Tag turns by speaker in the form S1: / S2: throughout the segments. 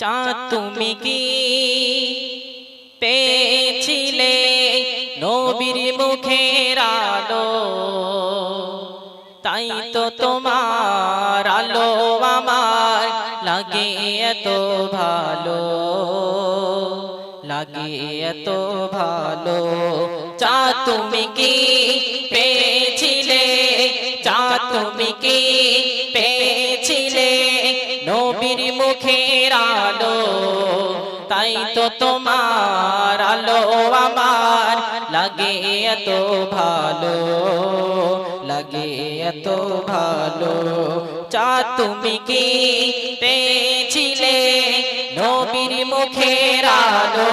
S1: চাঁদ তুমি কি পেয়েছিলে নবীর মুখের আলো, তাই তো তোমার আলো আমার লাগে এত ভালো, লাগে এত ভালো। চাঁদ তুমি কি পেয়েছিলে, চাঁদ তুমি কি পেয়েছিলে নবীর মুখের আলো, তাই তো তোমার আলো আমার লাগে এত ভালো, লাগে এত ভালো। চাঁদ তুমি কি পেয়েছিলে নবীর মুখের আলো,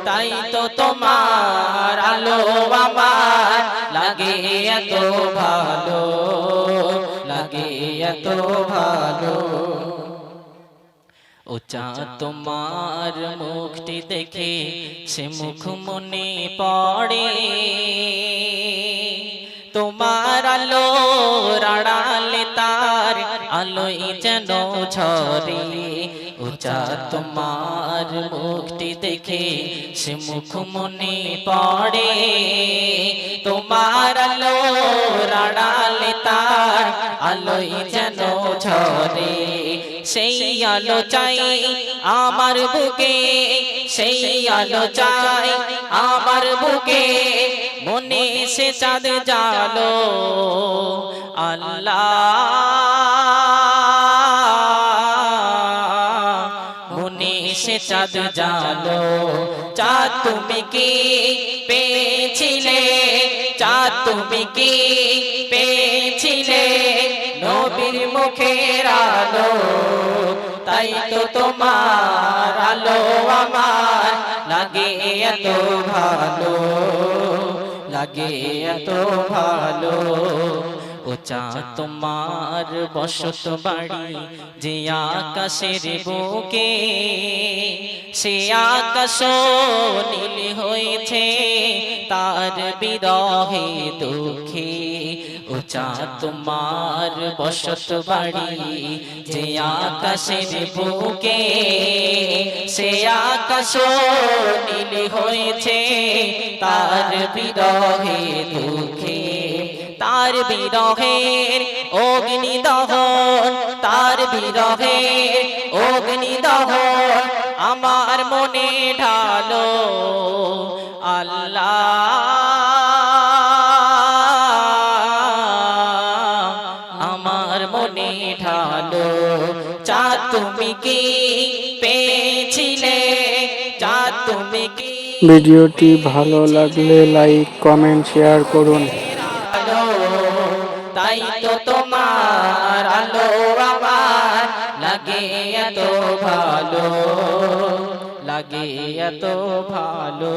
S1: তাই তো তোমার আলো আমার লাগে এত ভালো, লাগে এত ভালো। ও চাঁদ তোমার মুখটি দেখে সে মুখ মনে পড়ে, তোমার আলো আড়ালে তার আলোই যেন ঝরে। ও চাঁদ তোমার মুখটি দেখে সে মুখ মনে পড়ে, তোমার আলো আড়ালে তার আলোই যেন ঝরে। সেই আলো চাই আমার বুকে, সেই আলো চাই আমার বুকে, মনে সে চাঁদ জালো। আল্লাহ মনে সে চাঁদ জালো। চাঁদ তুমি কি পেয়েছিলে, চাঁদ তুমি কি পেয়েছিলে নবীর মুখের আলো, তাই তো তোমার আলো আমার লাগে এত ভালো, লাগে এত ভালো। ও চাঁদ তোমার বসত বাড়ি যে আকাশের বুকে, সে আকাশ নীল হয়েছে তার বিরহে দুঃখে। ও চাঁদ তোমার বসত বাড়ি যে আকাশের বুকে, সে আকাশ নীল হয়েছে তার বিরহে দুঃখে। তার বিরহের অগ্নি দহন, তার বিরহের অগ্নি দহন আমার মনে ঢালো। আল্লাহ আমার মনে ঢালো। চাঁদ তুমি কি পেয়েছিলে, চাঁদ তুমি কি।
S2: ভিডিওটি ভালো লাগলে লাইক, কমেন্ট, শেয়ার করুন।
S1: তাই তো তোমার আলো আমার লাগে এত ভালো, লাগে এত ভালো।